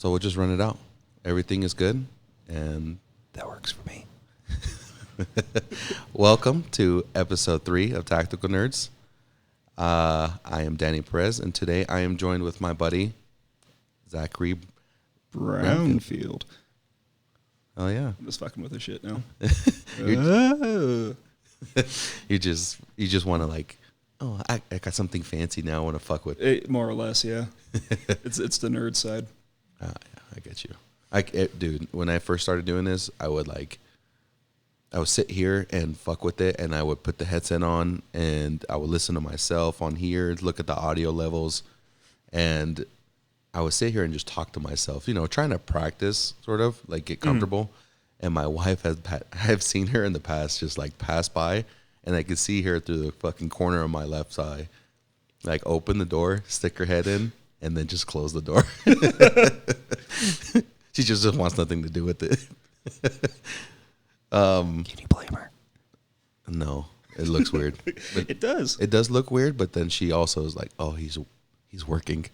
So we'll just run it out. Everything is good, and That works for me. welcome to episode 3 of Tactical Nerds. I am Danny Perez, and today I am joined with my buddy, Zachary Brownfield. Oh, yeah. I'm just fucking with this shit now. You just want to like, oh, I got something fancy now I want to fuck with. More or less, yeah. It's the nerd side. Yeah, I get you. Dude, when I first started doing this, I would sit here and fuck with it, and I would put the headset on, and I would listen to myself on here, look at the audio levels, and I would sit here and just talk to myself, trying to practice, sort of, like get comfortable. And my wife I've seen her in the past just like pass by, and I could see her through the fucking corner of my left eye, like open the door, stick her head in, and then just close the door. She just wants nothing to do with it. Can you blame her? No, it looks weird. It does. It does look weird, but then she also is like, "Oh, he's working."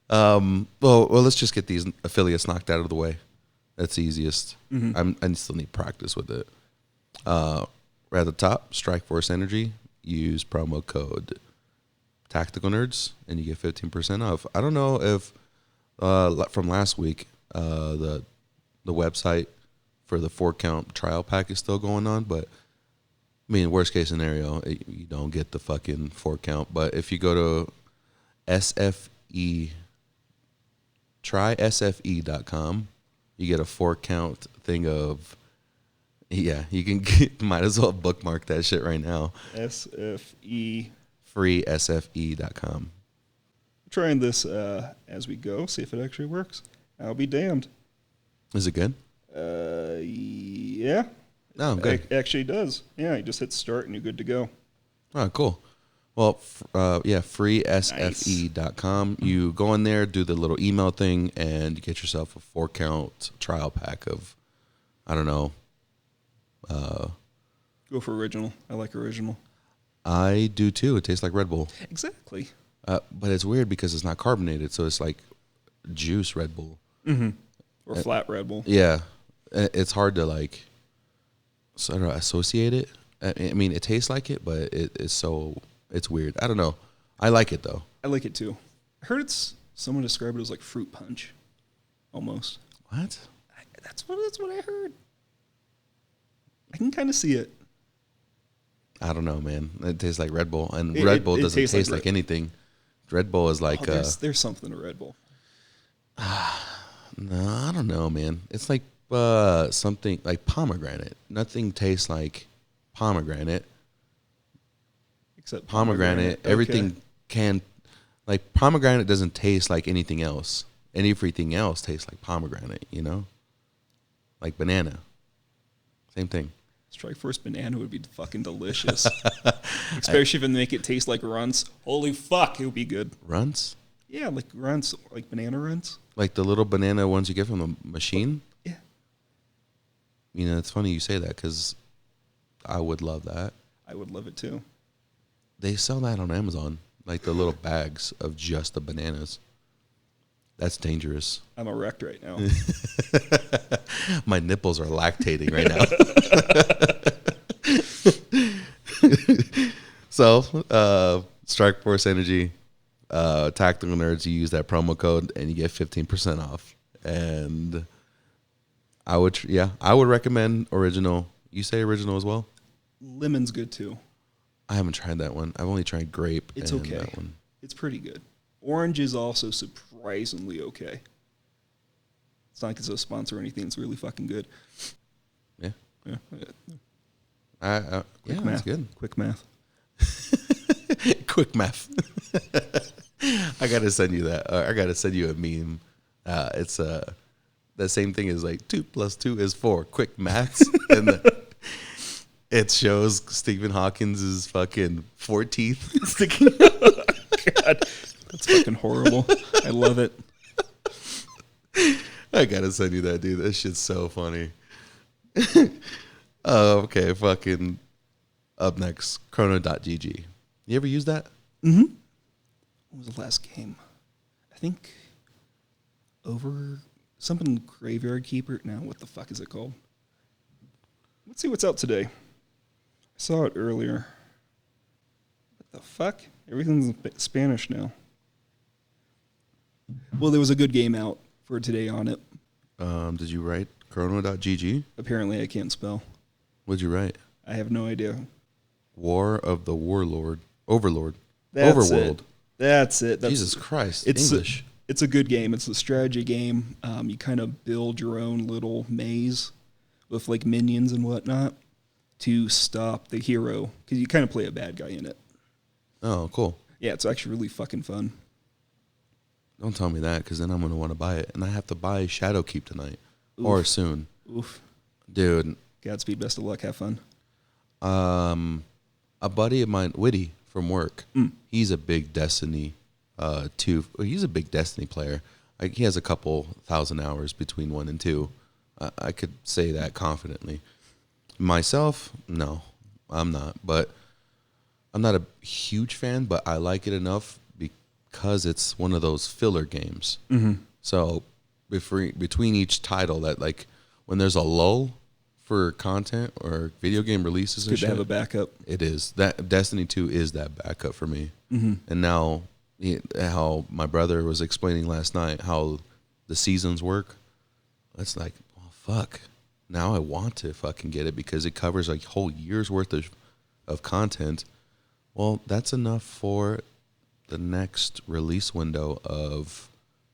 Well, let's just get these affiliates knocked out of the way. That's the easiest. I still need practice with it. Right at the top, Strike Force Energy. Use promo code Tactical Nerds, and you get 15% off. I don't know if from last week the website for the 4-count trial pack is still going on, but I mean, worst case scenario, you don't get the fucking 4-count. But if you go to trysfe.com, you get a 4-count thing of, you can might as well bookmark that shit right now. SFE. Freesfe.com. Trying this as we go, see if it actually works. I'll be damned. Is it good? Yeah. Oh, good. It actually does. Yeah, you just hit start and you're good to go. Oh, cool. Well, freesfe.com. You go in there, do the little email thing, and you get yourself a 4-count trial pack of, I don't know. Go for original. I like original. I do too. It tastes like Red Bull. Exactly. But it's weird because it's not carbonated, so it's like juice Red Bull. Mm-hmm. Or flat Red Bull. Yeah. It's hard to like sort of associate it. I mean, it tastes like it, but it's weird. I don't know. I like it though. I like it too. I heard someone described it as like fruit punch, almost. What? That's what I heard. I can kind of see it. I don't know, man. It tastes like Red Bull, and Red Bull doesn't taste like anything. Red Bull is like there's something to Red Bull. No, I don't know, man. It's like something like pomegranate. Nothing tastes like pomegranate. Except pomegranate. Okay. Everything can, like pomegranate doesn't taste like anything else. And everything else tastes like pomegranate, Like banana. Same thing. Strike Force banana would be fucking delicious. Especially if they make it taste like Runts. Holy fuck, it would be good. Runts? Yeah, like Runts, like banana Runts. Like the little banana ones you get from the machine? Yeah. It's funny you say that because I would love that. I would love it too. They sell that on Amazon, like the little bags of just the bananas. That's dangerous. I'm erect right now. My nipples are lactating right now. So, Strike Force Energy, Tactical Nerds, you use that promo code and you get 15% off. And I would recommend original. You say original as well? Lemon's good too. I haven't tried that one. I've only tried grape. It's and okay. That one. It's pretty good. Orange is also surprisingly okay. It's not like it's a sponsor or anything. It's really fucking good. Yeah. Yeah. Yeah, that's good. Quick math. Quick math. I gotta send you that. I gotta send you a meme. It's the same thing as like 2 + 2 is 4. Quick maths, and it shows Stephen Hawkins' fucking 4 teeth sticking out. God, that's fucking horrible. I love it. I gotta send you that, dude. That shit's so funny. Oh, okay. Fucking up next, Chrono.gg. You ever use that? Mm-hmm. What was the last game? I think over something Graveyard Keeper. Now, what the fuck is it called? Let's see what's out today. I saw it earlier. What the fuck? Everything's in Spanish now. Well, there was a good game out for today on it. Did you write chrono.gg? Apparently, I can't spell. What'd you write? I have no idea. War of the Warlord. Overlord. That's Overworld. That's it. Jesus Christ. It's English. It's a good game. It's a strategy game. You kind of build your own little maze with like minions and whatnot to stop the hero because you kind of play a bad guy in it. Oh, cool. Yeah, it's actually really fucking fun. Don't tell me that because then I'm going to want to buy it. And I have to buy Shadowkeep tonight. Oof. Or soon. Oof. Dude. Godspeed, best of luck, have fun. A buddy of mine, Witty, from work, he's a big Destiny 2. He's a big Destiny player. He has a couple thousand hours between 1 and 2. I could say that confidently. Myself, no, I'm not. But I'm not a huge fan, but I like it enough because it's one of those filler games. Mm-hmm. So between each title, that like when there's a lull for content or video game releases, It's good to have a backup. it is that Destiny 2 is that backup for me. Mm-hmm. And now, how my brother was explaining last night how the seasons work, it's like, well, fuck. Now I want to fucking get it because it covers like a whole year's worth of content. Well, that's enough for the next release window of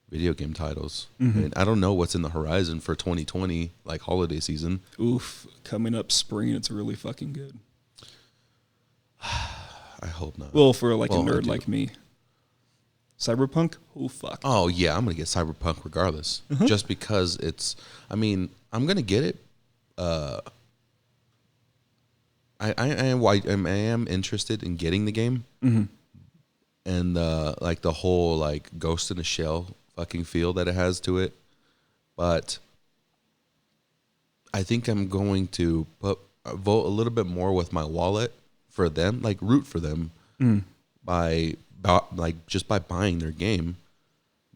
video game titles. Mm-hmm. And I don't know what's in the horizon for 2020, like holiday season. Oof, coming up spring, it's really fucking good. I hope not. Well, for like Well, a I nerd do. like me. Cyberpunk? Oh, fuck. Oh, yeah, I'm going to get Cyberpunk regardless. Just because it's, I mean, I'm going to get it. I am interested in getting the game. Mm-hmm. And like the whole like Ghost in a Shell fucking feel that it has to it. But I think I'm going to vote a little bit more with my wallet for them, like root for them by buying their game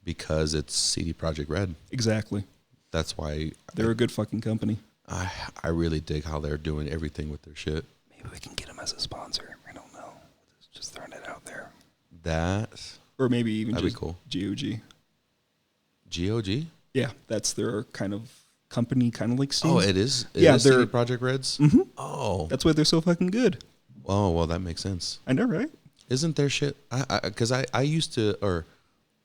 because it's CD Projekt Red. Exactly. That's why They're a good fucking company. I really dig how they're doing everything with their shit. Maybe we can get them as a sponsor. I don't know. Just throwing it out there. That Or maybe even that'd just be cool. GOG. GOG? Yeah, that's their kind of company, kind of like Steam. Oh, it is? Yeah, is they're CD Projekt Red's? Mm-hmm. Oh. That's why they're so fucking good. Oh, well, that makes sense. I know, right? Isn't there shit? Because I used to, or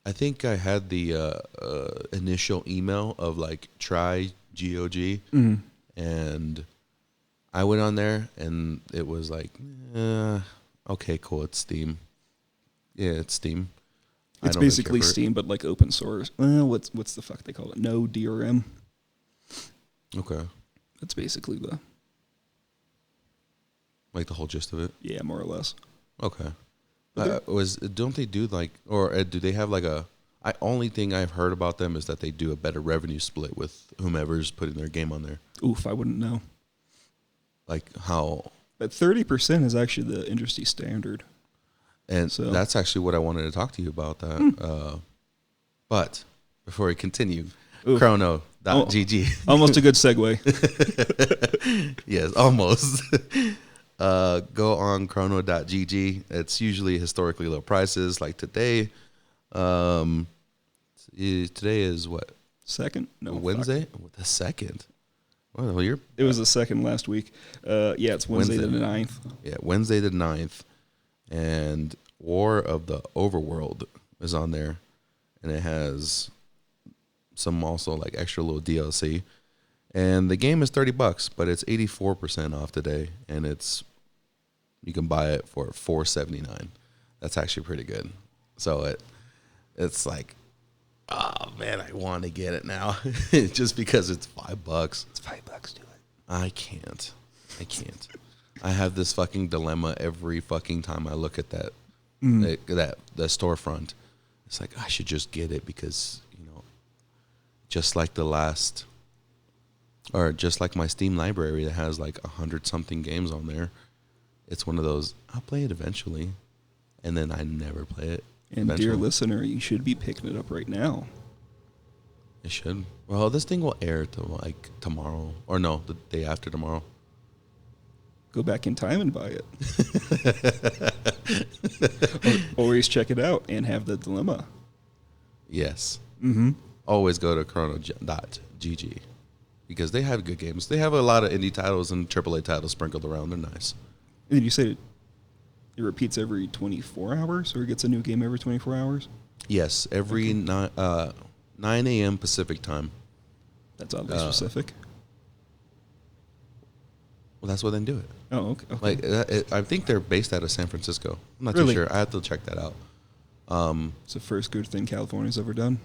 I think I had the initial email of like try GOG, and I went on there and it was like, okay, cool, it's Steam. Yeah, it's Steam. It's don't really basically care for it. Steam, but like open source. Well, what's the fuck they call it? No DRM. Okay, That's basically the like the whole gist of it. yeah, more or less. Okay, But don't they do like, or do they have like a? Only thing I've heard about them is that they do a better revenue split with whomever's putting their game on there. Oof, I wouldn't know. Like how, But 30% is actually the industry standard. and So- that's actually what I wanted to talk to you about that. But before we continue, Oof. chrono.gg. Almost a good segue. Yes, almost. Go on chrono.gg. It's usually historically low prices. Like today, today is what? Second? No, Wednesday? The second. Well, you're It was the second last week. Yeah, it's Wednesday the 9th. yeah, Wednesday the 9th. And War of the Overworld is on there. And it has some also like extra little DLC. And the game is $30, but it's 84% off today. And you can buy it for $4.79. That's actually pretty good. So it's like, oh man, I want to get it now. Just because it's $5. It's $5, do it. I can't. I have this fucking dilemma every fucking time I look at that the storefront. It's like I should just get it because, just like just like my Steam library that has like 100-something games on there. It's one of those, I'll play it eventually, and then I never play it. And Eventually. dear listener, you should be picking it up right now. It should. Well, this thing will air to like tomorrow, or no, the day after tomorrow. Go back in time and buy it. Or always check it out and have the dilemma. Yes. Mm-hmm. Always go to chrono.gg because they have good games. They have a lot of indie titles and AAA titles sprinkled around. They're nice. And you said it repeats every 24 hours, or it gets a new game every 24 hours? Yes, every 9 a.m. Pacific time. That's oddly specific. Well, that's why they do it. Oh, okay. Like, I think they're based out of San Francisco. I'm not Really? too sure. I have to check that out. It's the first good thing California's ever done.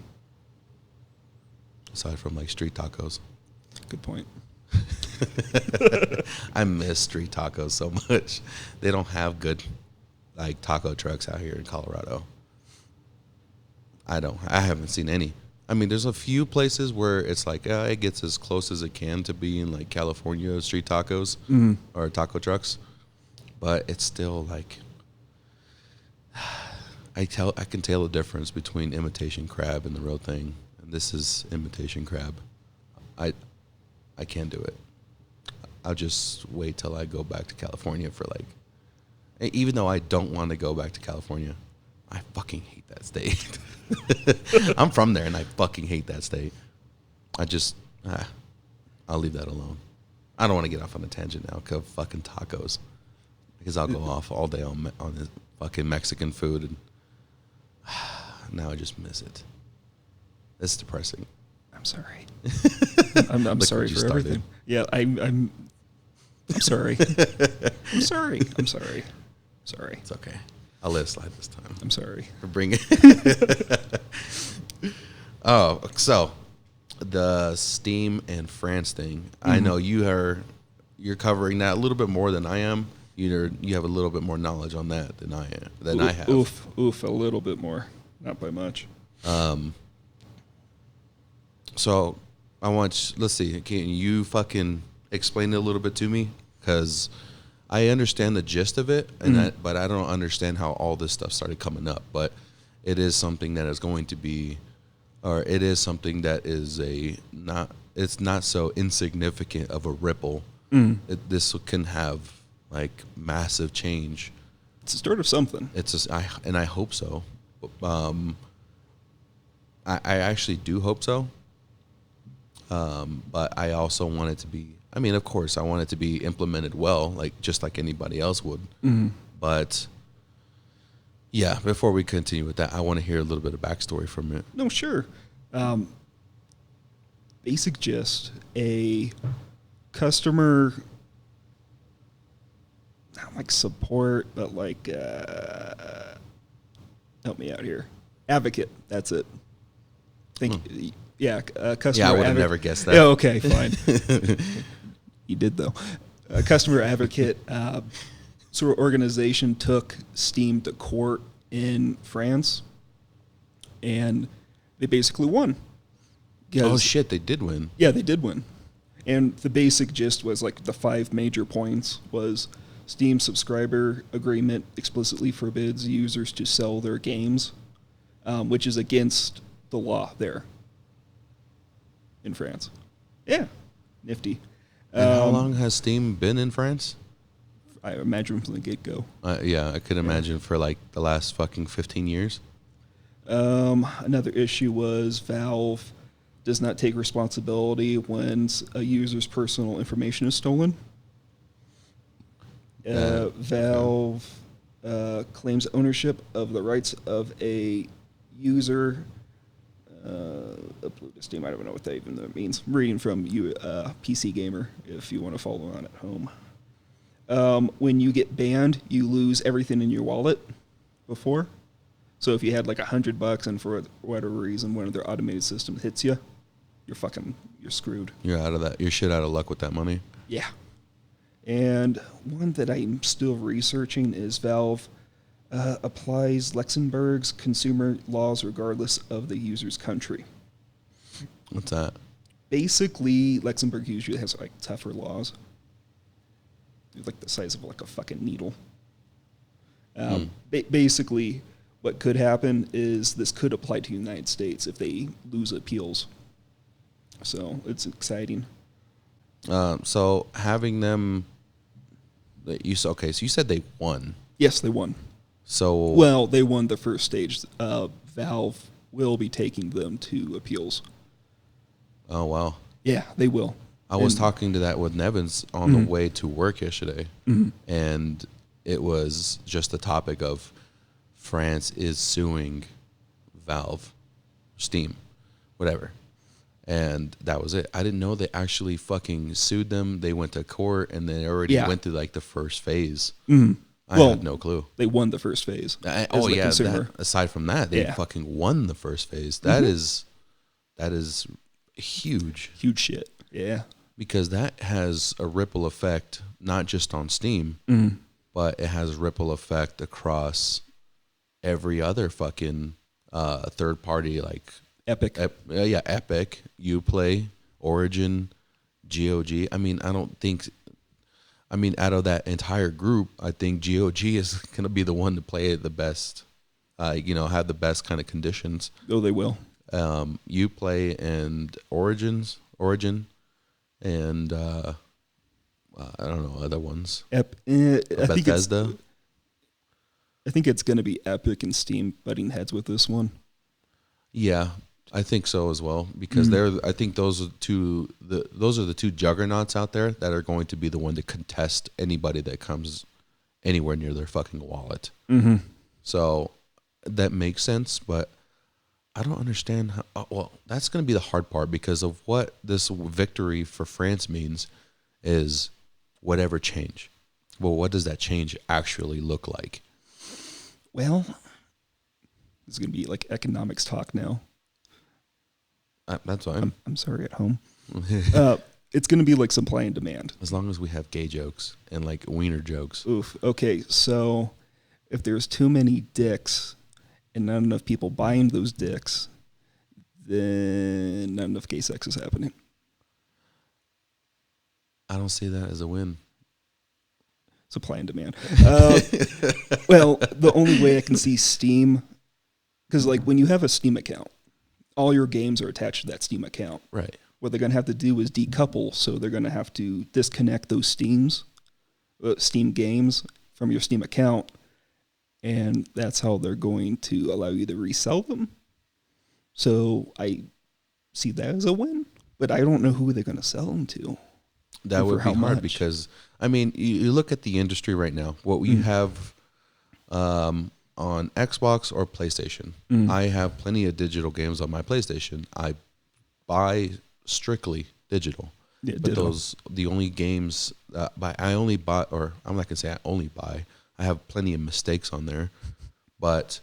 Aside from like street tacos. Good point. I miss street tacos so much. They don't have good like taco trucks out here in Colorado. I haven't seen any. I mean, there's a few places where it's like it gets as close as it can to being like California street tacos or taco trucks, but it's still like I can tell the difference between imitation crab and the real thing, and this is imitation crab. I can't do it. I'll just wait till I go back to California for like, even though I don't want to go back to California, I fucking hate that state. I'm from there, and I fucking hate that state. I'll leave that alone. I don't want to get off on a tangent now because fucking tacos. Because I'll go off all day on this fucking Mexican food, and now I just miss it. It's depressing. I'm sorry. I'm sorry for everything. Yeah, I'm sorry. I'm sorry. I'm sorry. Sorry. It's okay. I'll let it slide this time. I'm sorry. For bringing. Oh, so the Steam and France thing. I know you're covering that a little bit more than I am. You have a little bit more knowledge on that than I have. Oof, a little bit more, not by much. So let's see. Can you fucking explain it a little bit to me? Because I understand the gist of it, but I don't understand how all this stuff started coming up. But it is something that is going to be, or it is something that is it's not so insignificant of a ripple. This can have like massive change. It's the start of something. And I hope so. I actually do hope so. But I also want it to be, I mean, of course, I want it to be implemented well, like just like anybody else would. But yeah, before we continue with that, I want to hear a little bit of backstory from it. No, sure. Basic gist, a customer, not like support, but like, help me out here. Advocate, that's it. Yeah, customer. Yeah, I would have never guessed that. Yeah, okay, fine. You did though. A customer advocate sort of organization took Steam to court in France, and they basically won. Oh shit, they did win. Yeah, they did win. And the basic gist was like the 5 major points was Steam subscriber agreement explicitly forbids users to sell their games, which is against the law there in France. Yeah, nifty. And how long has Steam been in France? I imagine from the get-go. Yeah, I could imagine for like the last fucking 15 years. Another issue was Valve does not take responsibility when a user's personal information is stolen. Valve claims ownership of the rights of a user. Upload to Steam. I don't know what that even means. I'm reading from PC Gamer if you want to follow on at home. When you get banned, you lose everything in your wallet before. So if you had like $100 and for whatever reason one of their automated systems hits you, you're screwed. You're out of that. You're shit out of luck with that money. Yeah. And one that I'm still researching is Valve applies Luxembourg's consumer laws regardless of the user's country. What's that? Basically, Luxembourg usually has like tougher laws. They're like the size of like a fucking needle. Basically, what could happen is this could apply to the United States if they lose appeals. So it's exciting. So having them, so you said they won. Yes, they won. So Well, they won the first stage. Valve will be taking them to appeals. oh wow. Yeah, they will. I was talking to that with Nevins on the way to work yesterday, and it was just the topic of France is suing Valve, Steam, whatever. And that was it. I didn't know they actually fucking sued them. They went to court, and they already went through like the first phase. I had no clue. They won the first phase. Aside from that, they fucking won the first phase. That is huge. Huge shit. Yeah. Because that has a ripple effect, not just on Steam, but it has a ripple effect across every other fucking third party, like Epic. Epic, Uplay, Origin, GOG. I mean, out of that entire group, I think GOG is going to be the one to play it the best, have the best kind of conditions. Oh, they will. Uplay and Origin, and I don't know, other ones. Bethesda. I think it's going to be Epic and Steam butting heads with this one. Yeah, I think so as well, because I think those are the two juggernauts out there that are going to be the one to contest anybody that comes anywhere near their fucking wallet. Mm-hmm. So that makes sense, but I don't understand how. Well, that's going to be the hard part, because of what this victory for France means is whatever change. Well, what does that change actually look like? Well, this is going to be like economics talk now. That's fine. I'm sorry, at home. It's going to be like supply and demand. As long as we have gay jokes and like wiener jokes. Oof. Okay, so if there's too many dicks and not enough people buying those dicks, then not enough gay sex is happening. I don't see that as a win. Supply and demand. Well, the only way I can see Steam, because like when you have a Steam account, all your games are attached to that Steam account. Right. What they're going to have to do is decouple, so they're going to have to disconnect those Steam games from your Steam account, and that's how they're going to allow you to resell them. So I see that as a win, but I don't know who they're going to sell them to. That would be hard because, I mean, you look at the industry right now, what we have on Xbox or PlayStation. I have plenty of digital games on my PlayStation. I buy strictly digital. Yeah, but the only games I only buy, or I'm not going to say I only buy, I have plenty of mistakes on there, but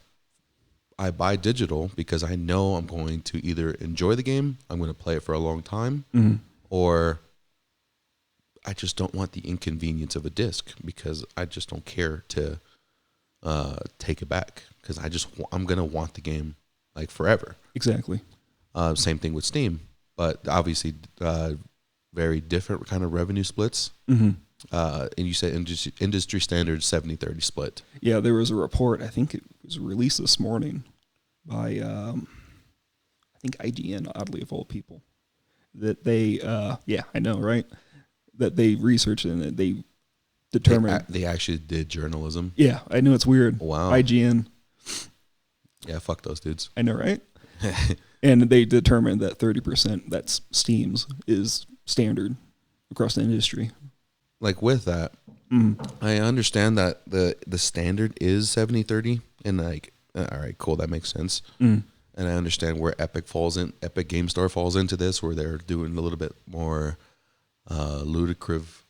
I buy digital because I know I'm going to either enjoy the game, I'm going to play it for a long time, or I just don't want the inconvenience of a disc, because I just don't care to take it back, because I'm going to want the game like forever. Exactly. Same thing with Steam, but obviously very different kind of revenue splits. And you said industry standard 70-30 split. Yeah, there was a report, I think it was released this morning by, I think IGN, oddly of all people, that they, I know, right? That they researched and they determined. They actually did journalism. Yeah, I know, it's weird. Wow. IGN. Yeah, fuck those dudes. I know, right? And they determined that 30%, that's Steam's, is standard across the industry. Like with that, I understand that the standard is 70-30, and like, all right, cool, that makes sense. And I understand where Epic Game Store falls into this, where they're doing a little bit more ludicrous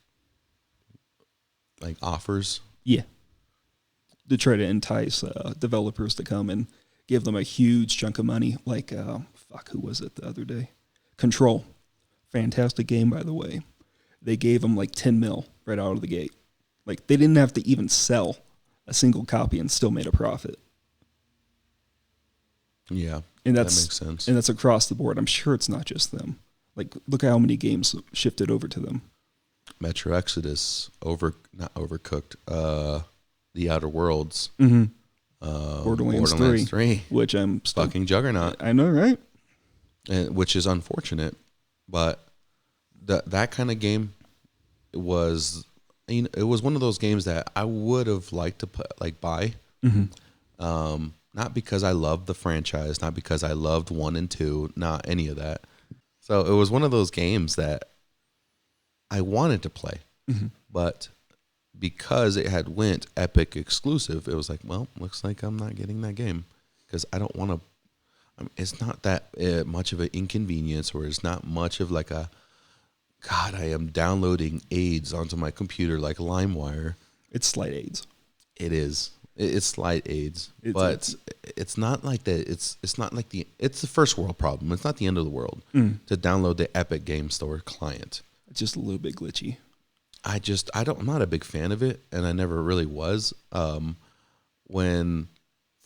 like offers. Yeah. To try to entice developers to come and give them a huge chunk of money. Like, who was it the other day? Control. Fantastic game, by the way. They gave them like 10 mil right out of the gate. Like, they didn't have to even sell a single copy and still made a profit. Yeah, and that makes sense. And that's across the board. I'm sure it's not just them. Like, look at how many games shifted over to them. Metro Exodus, not Overcooked, The Outer Worlds, Borderlands 3, which I'm still, fucking juggernaut. I know, right? And, which is unfortunate, but that kind of game was, you know, it was one of those games that I would have liked to buy. Not because I loved the franchise, not because I loved 1 and 2, not any of that. So it was one of those games that I wanted to play, but because it had went Epic exclusive, it was like, well, looks like I'm not getting that game because I don't want to. It's not that much of an inconvenience, or it's not much of like a, God, I am downloading AIDS onto my computer like LimeWire. It's slight AIDS. It is. It's slight AIDS, but it's not like that. It's not like it's the first world problem. It's not the end of the world to download the Epic Game Store client. It's just a little bit glitchy. I'm not a big fan of it, and I never really was. When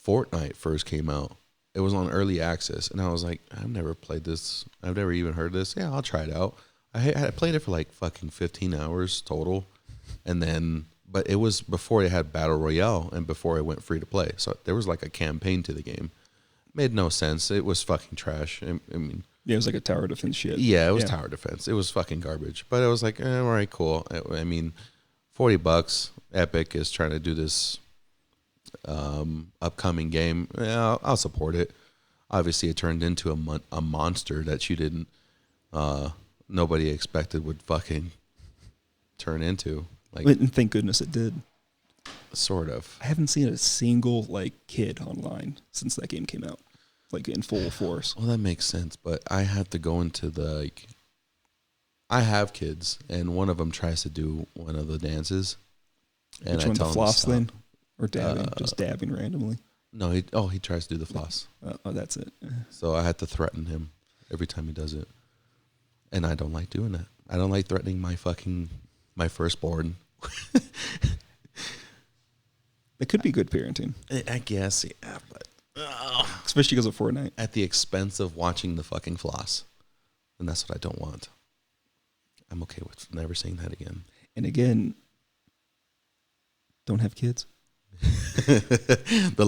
Fortnite first came out, it was on early access, and I was like, I've never played this. I've never even heard this. Yeah, I'll try it out. I played it for like fucking 15 hours total, and then, but it was before it had Battle Royale and before it went free to play. So there was like a campaign to the game. Made no sense. It was fucking trash. I mean, yeah, it was like a tower defense shit. Yeah, it was tower defense. It was fucking garbage. But it was like, all right, cool. I mean, $40. Epic is trying to do this upcoming game. Yeah, I'll support it. Obviously, it turned into a monster that you didn't, nobody expected would fucking turn into. Like, and thank goodness it did. Sort of. I haven't seen a single like kid online since that game came out, like in full force. Well, that makes sense, but I have to go into the like. I have kids, and one of them tries to do one of the dances. And Which one, the floss thing? Or dabbing? Just dabbing randomly? No, he tries to do the floss. Oh, that's it. So I had to threaten him every time he does it. And I don't like doing that. I don't like threatening my firstborn. It could be good parenting. I guess, yeah, but... especially because of Fortnite. At the expense of watching the fucking floss. And that's what I don't want. I'm okay with never saying that again. And again, don't have kids. The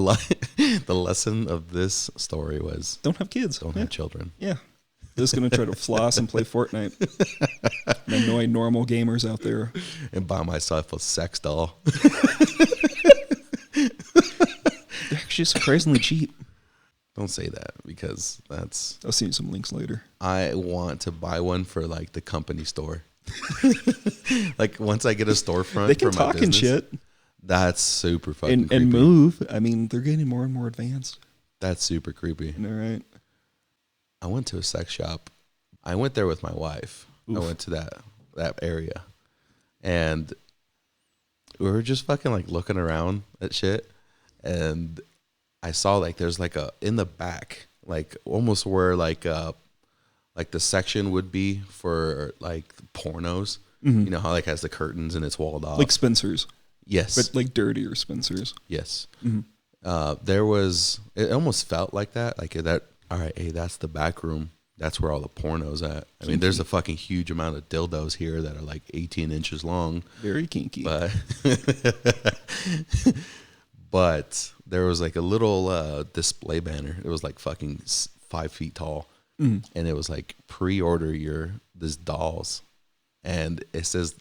lesson of this story was don't have kids. Don't have children. Yeah. Just going to try to floss and play Fortnite and annoy normal gamers out there. And buy myself a sex doll. They're actually surprisingly cheap. Don't say that because that's... I'll send you some links later. I want to buy one for like the company store. Like once I get a storefront they can for my talk business, and shit. That's super fucking creepy. And move. I mean, they're getting more and more advanced. That's super creepy. All right. I went to a sex shop. I went there with my wife. Oof. I went to that area. And we were just fucking like looking around at shit. And I saw like there's like in the back, like almost where like the section would be for like pornos. Mm-hmm. You know how like has the curtains and it's walled off. Like Spencer's. Yes. But like dirtier Spencer's. Yes. Mm-hmm. There was, it almost felt like that. Like that, all right, hey, that's the back room. That's where all the porno's at. I mean, there's a fucking huge amount of dildos here that are like 18 inches long. Very kinky. But, but there was like a little display banner. It was like fucking 5 feet tall. Mm. And it was like pre-order this dolls. And it says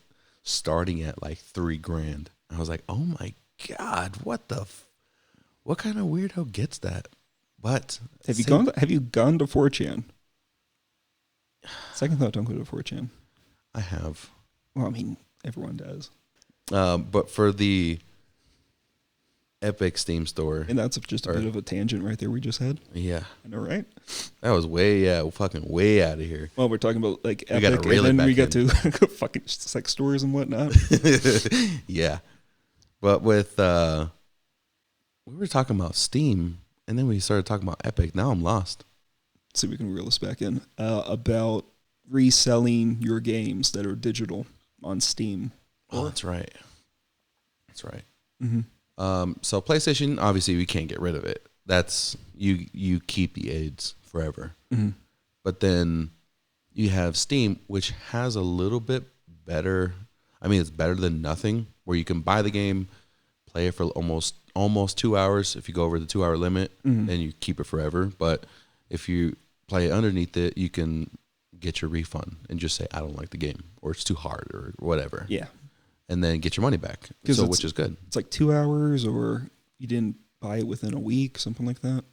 starting at like $3,000. I was like, oh my God, what kind of weirdo gets that? But have you gone to 4chan? Second thought, don't go to 4chan. I have. Well, I mean, everyone does. But for the Epic Steam store. And that's just a bit of a tangent right there we just had. Yeah. I know, right? That was fucking way out of here. Well, we're talking about like Epic, and then we got to fucking sex stores and whatnot. Yeah. But with, we were talking about Steam, and then we started talking about Epic. Now I'm lost. See if we can reel this back in. About reselling your games that are digital on Steam. Oh, that's right. That's right. Mm-hmm. So PlayStation, obviously, we can't get rid of it. That's you keep the AIDS forever. Mm-hmm. But then you have Steam, which has a little bit better. I mean, it's better than nothing. Where you can buy the game, play it for almost 2 hours. If you go over the 2 hour limit, then you keep it forever. But if you play underneath it, you can get your refund and just say, I don't like the game, or it's too hard, or whatever. Yeah. And then get your money back. So, which is good. It's like 2 hours, or you didn't buy it within a week, something like that.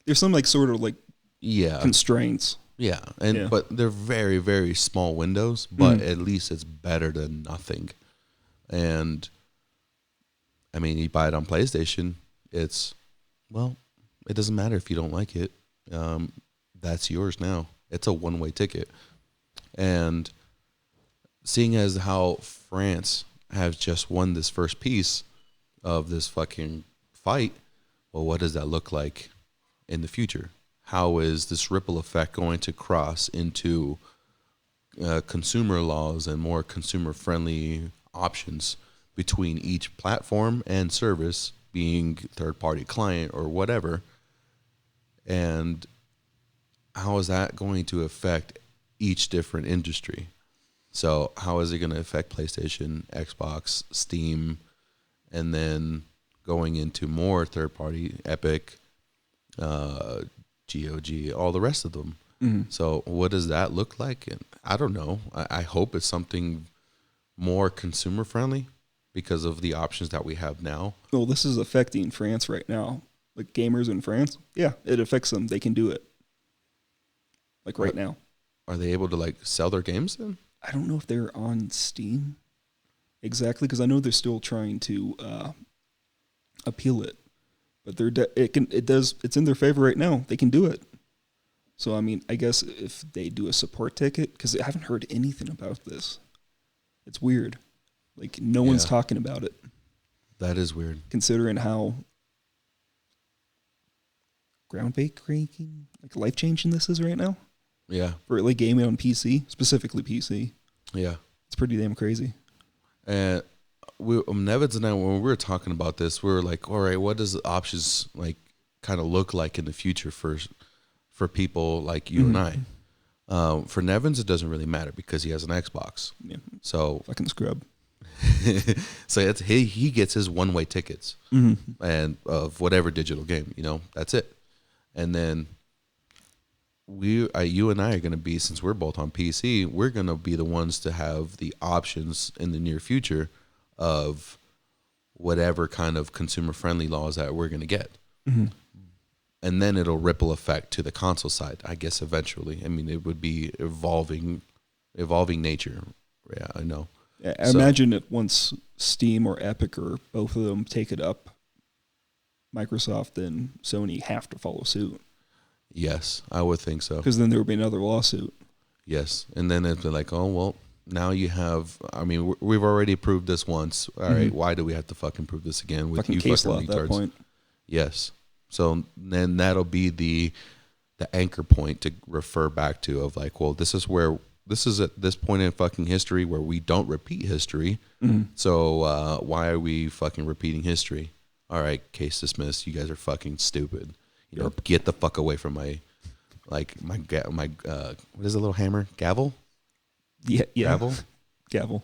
There's some like sort of like constraints. Yeah. But they're very, very small windows, but at least it's better than nothing. And I mean, you buy it on PlayStation, it doesn't matter if you don't like it. That's yours now. It's a one-way ticket. And seeing as how France has just won this first piece of this fucking fight, well, what does that look like in the future? How is this ripple effect going to cross into consumer laws and more consumer-friendly options between each platform and service, being third-party client or whatever? And how is that going to affect each different industry? So how is it going to affect PlayStation, Xbox, Steam, and then going into more third-party, Epic, GOG, all the rest of them? So what does that look like? And I don't know. I hope it's something more consumer-friendly because of the options that we have now. Well, this is affecting France right now. Like gamers in France, yeah, it affects them. They can do it. Like right now. Are they able to like sell their games then? I don't know if they're on Steam exactly, because I know they're still trying to appeal it, but it's in their favor right now. They can do it. So I mean, I guess if they do a support ticket, because I haven't heard anything about this. It's weird. Like no one's talking about it. That is weird, considering how groundbreaking, like life-changing this is right now. Yeah. For like gaming on PC, specifically PC. Yeah. It's pretty damn crazy. And Nevins and I, when we were talking about this, we were like, all right, what does the options like kind of look like in the future for people like you and I? For Nevins, it doesn't really matter because he has an Xbox. Yeah. So fucking scrub. So he gets his one-way tickets and of whatever digital game, that's it. And then you and I are going to be, since we're both on PC, we're going to be the ones to have the options in the near future of whatever kind of consumer-friendly laws that we're going to get. And then it'll ripple effect to the console side, I guess, eventually. I mean, it would be evolving nature. Yeah, I know. I imagine if once Steam or Epic or both of them take it up, Microsoft and Sony have to follow suit. Yes, I would think so. Because then there would be another lawsuit. Yes, and then it'd be like, oh, well, now you have, I mean, we've already proved this once. All right, why do we have to fucking prove this again with fucking you case fucking law retards? At that point. Yes. So then that'll be the anchor point to refer back to of like, well, this is at this point in fucking history where we don't repeat history. So why are we fucking repeating history? All right, case dismissed. You guys are fucking stupid. Get the fuck away from my what is a little hammer? Gavel? Yeah. Gavel.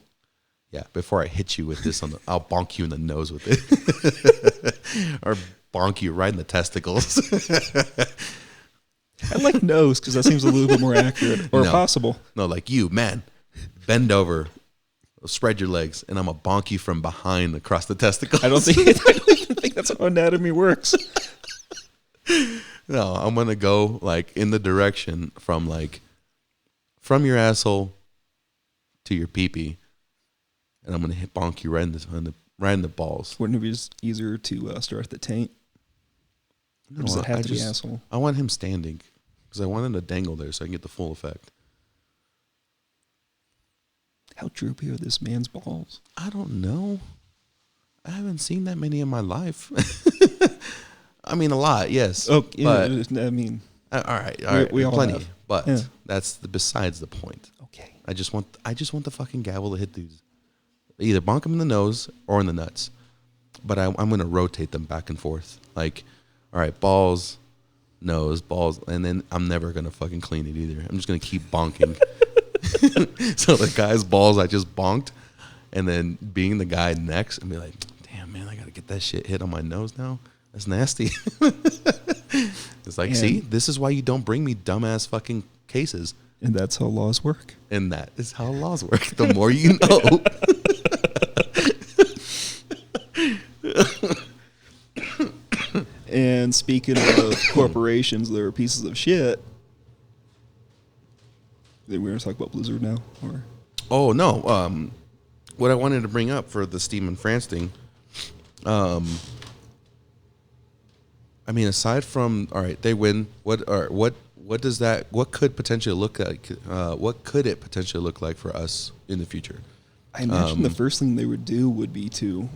Yeah. Before I hit you with this I'll bonk you in the nose with it, or bonk you right in the testicles. I like nose because that seems a little bit more accurate or possible. No, like you, man. Bend over, spread your legs, and I'm gonna bonk you from behind across the testicles. I don't even think that's how anatomy works. No, I'm gonna go like in the direction from your asshole to your pee-pee, and I'm gonna bonk you right in the balls. Wouldn't it be just easier to start at the taint? Or does it have to be asshole? I want him standing because I want him to dangle there so I can get the full effect. How droopy are this man's balls? I don't know. I haven't seen that many in my life. I mean, a lot, yes. Oh, yeah, but, I mean, all right, we all plenty. have. But that's besides the point. Okay. I just want the fucking gavel to hit these. Either bonk them in the nose or in the nuts. But I'm going to rotate them back and forth. Like, all right, balls, nose, balls, and then I'm never going to fucking clean it either. I'm just going to keep bonking. So the guy's balls I just bonked, and then being the guy next and be like, damn, man, I got to get that shit hit on my nose now. That's nasty. It's like, And- see, this is why you don't bring me dumbass fucking cases. And that's how laws work. And that is how laws work. The more you know. And speaking of corporations that are pieces of shit, we're going to talk about Blizzard now? Or Oh, no. What I wanted to bring up for the Steam and France thing, I mean, aside from, all right, they win. What does that? What could potentially look like? What could it potentially look like for us in the future? I imagine the first thing they would do would be to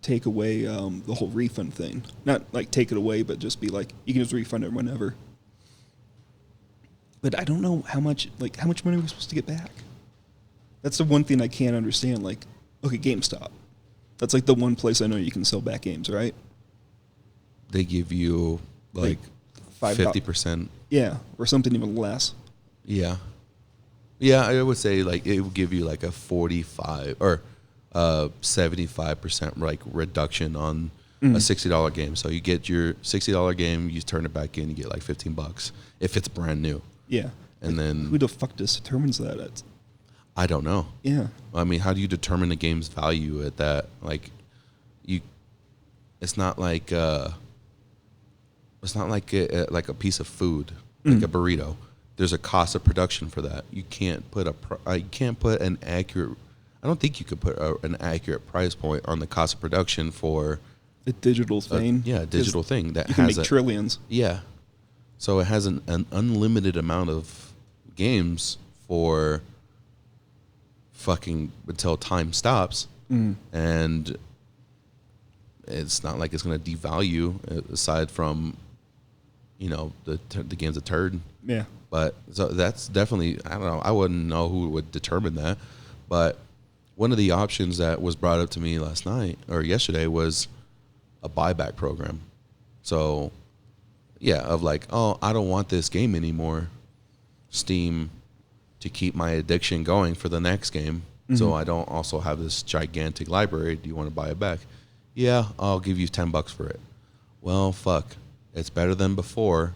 take away the whole refund thing. Not like take it away, but just be like, you can just refund it whenever. But I don't know how much money we're supposed to get back. That's the one thing I can't understand. Like, okay, GameStop. That's like the one place I know you can sell back games, right? They give you like $5 50%. Yeah, or something even less. Yeah. Yeah, I would say like it would give you like a 45 or 75% like reduction on a $60 game. So you get your $60 game, you turn it back in, you get like $15 if it's brand new. Yeah. And then Who the fuck determines that? I don't know. Yeah. I mean, how do you determine a game's value at that? Like, it's not like a piece of food, like a burrito. There's a cost of production for that. You can't put an accurate. I don't think you could put an accurate price point on the cost of production for a digital thing. A digital thing that you can has make trillions. Yeah. So it has an unlimited amount of games for fucking until time stops, and it's not like it's going to devalue aside from, the game's a turd. Yeah. But so that's definitely, I don't know, I wouldn't know who would determine that, but one of the options that was brought up to me last night or yesterday was a buyback program. So yeah, of like, oh, I don't want this game anymore, Steam, to keep my addiction going for the next game. So I don't also have this gigantic library. Do you want to buy it back? Yeah, I'll give you $10 for it. Well, fuck. It's better than before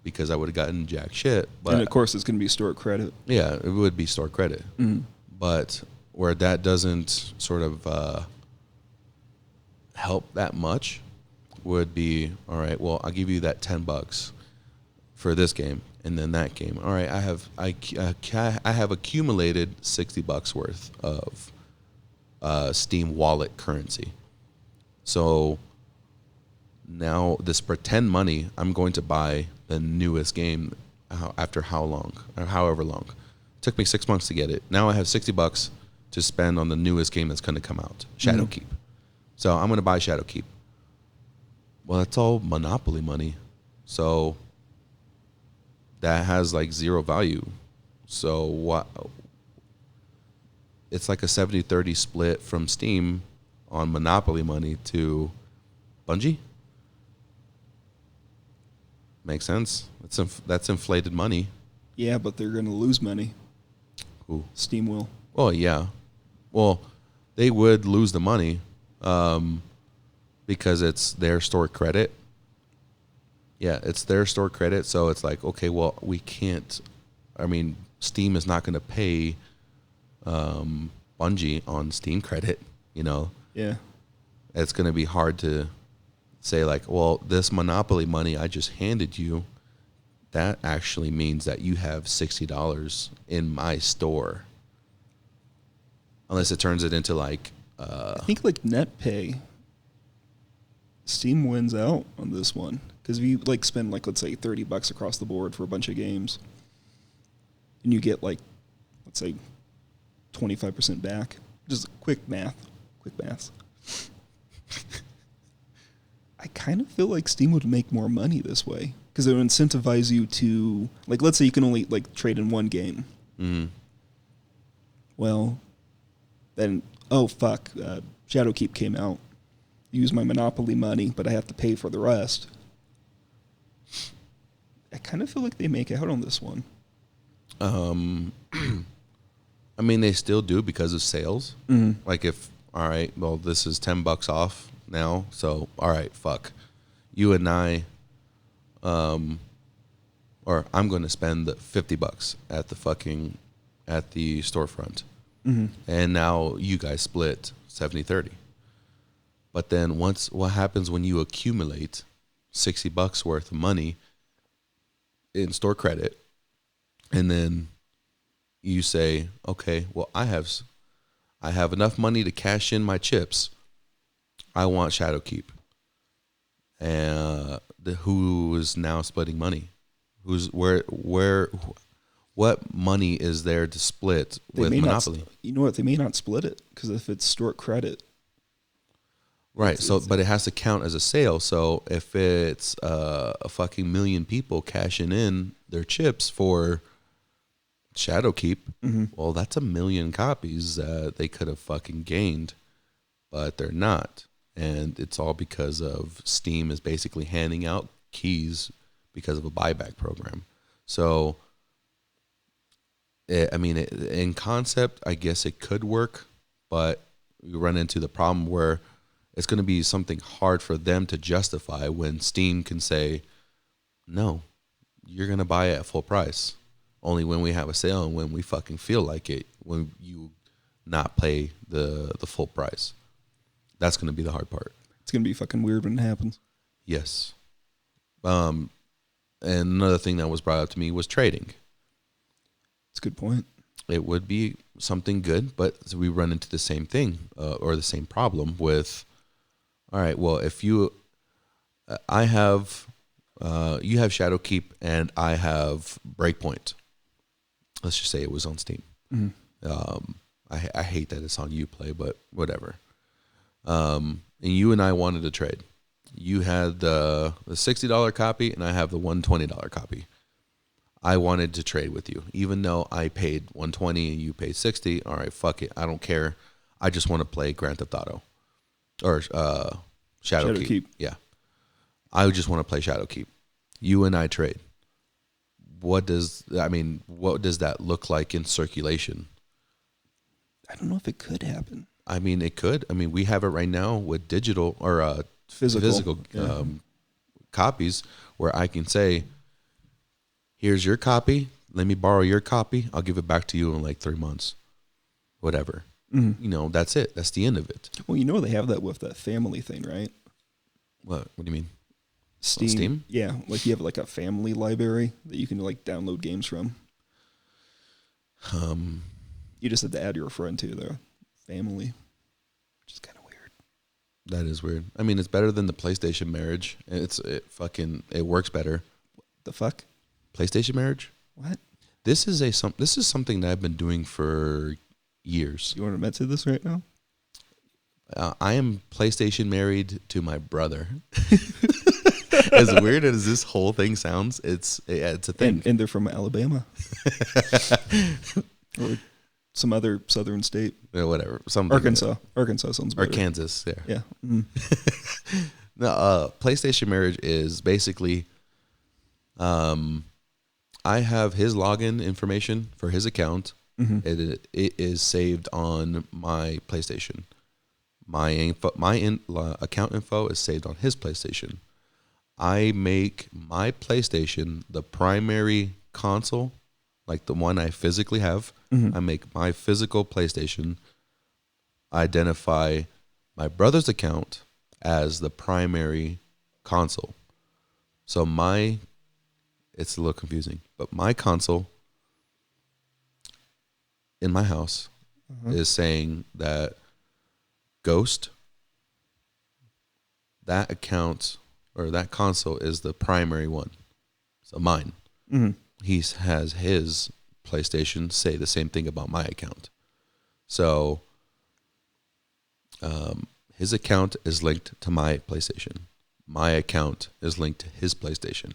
because I would have gotten jack shit. But And of course, it's going to be store credit. yeah, it would be store credit. But where that doesn't sort of help that much would be, all right, well, I'll give you that $10 for this game and then that game. All right, I have accumulated $60 worth of Steam wallet currency. So now this pretend money, I'm going to buy the newest game after how long, or however long. It took me 6 months to get it. Now I have $60 to spend on the newest game that's going to come out, Shadowkeep. So I'm going to buy Shadowkeep. Well, that's all Monopoly money. So that has like zero value. So what? It's like a 70-30 split from Steam on Monopoly money to Bungie. Makes sense. That's inflated money. Yeah, but they're going to lose money. Who? Steam will. Well, yeah. Well, they would lose the money because it's their store credit. Yeah, it's their store credit. So it's like, okay, well, we can't. I mean, Steam is not going to pay Bungie on Steam credit, Yeah. It's going to be hard to say like, well, this Monopoly money I just handed you, that actually means that you have $60 in my store. Unless it turns it into like... I think like net pay, Steam wins out on this one. Because if you like spend like, let's say $30 across the board for a bunch of games, and you get like, let's say 25% back. Just quick maths. I kind of feel like Steam would make more money this way because it would incentivize you to, like, let's say you can only like trade in one game. Mm-hmm. Well, then, oh fuck, Shadowkeep came out. Use my Monopoly money, but I have to pay for the rest. I kind of feel like they make out on this one. I mean, they still do because of sales. Mm-hmm. Like if, all right, well, this is $10 off now. So, all right, fuck. You and I, or I'm going to spend the $50 at the storefront. Mm-hmm. And now you guys split 70-30. But then what happens when you accumulate $60 worth of money in store credit, and then you say, okay, well, I have enough money to cash in my chips. I want Shadowkeep. And who is now splitting money? What money is there to split with Monopoly? You know what? They may not split it because if it's store credit. Right. But it has to count as a sale. So if it's a fucking million people cashing in their chips for Shadowkeep, well, that's 1 million copies that they could have fucking gained, but they're not. And it's all because of Steam is basically handing out keys because of a buyback program. So, in concept, I guess it could work, but you run into the problem where it's going to be something hard for them to justify when Steam can say, no, you're going to buy it at full price. Only when we have a sale and when we fucking feel like it, when you not pay the full price. That's going to be the hard part. It's going to be fucking weird when it happens. Yes. And another thing that was brought up to me was trading. That's a good point. It would be something good, but we run into the same thing or the same problem with, all right, well, if you have Shadowkeep and I have Breakpoint. Let's just say it was on Steam. Mm-hmm. I hate that it's on Uplay, but whatever. And you and I wanted to trade. You had the $60 copy, and I have the $120 copy. I wanted to trade with you, even though I paid $120 and you paid $60. All right, fuck it, I don't care. I just want to play Grand Theft Auto or Shadowkeep. Yeah, I just want to play Shadowkeep. You and I trade. What does that look like in circulation? I don't know if it could happen. I mean, it could. I mean, we have it right now with digital or physical copies where I can say, here's your copy. Let me borrow your copy. I'll give it back to you in like 3 months. Whatever. Mm-hmm. That's it. That's the end of it. Well, they have that with that family thing, right? What do you mean? Steam? Yeah, like you have like a family library that you can like download games from. You just have to add your friend to the family, which is kind of weird. That is weird. I mean, it's better than the PlayStation marriage. It works better. The fuck? PlayStation marriage? What? This is something that I've been doing for years. You want to admit to this right now? I am PlayStation married to my brother. As weird as this whole thing sounds, it's a thing. And they're from Alabama. Or some other southern state. Yeah, whatever. Arkansas. Arkansas sounds better. Or Kansas, yeah. Yeah. Mm-hmm. No, PlayStation marriage is basically I have his login information for his account. Mm-hmm. It is saved on my PlayStation. My account info is saved on his PlayStation. I make my PlayStation the primary console, like the one I physically have. Mm-hmm. I make my physical PlayStation identify my brother's account as the primary console. So it's a little confusing, but my console in my house is saying that Ghost, that account or that console is the primary one. So mine. Mm-hmm. He has his PlayStation say the same thing about my account. So his account is linked to my PlayStation. My account is linked to his PlayStation.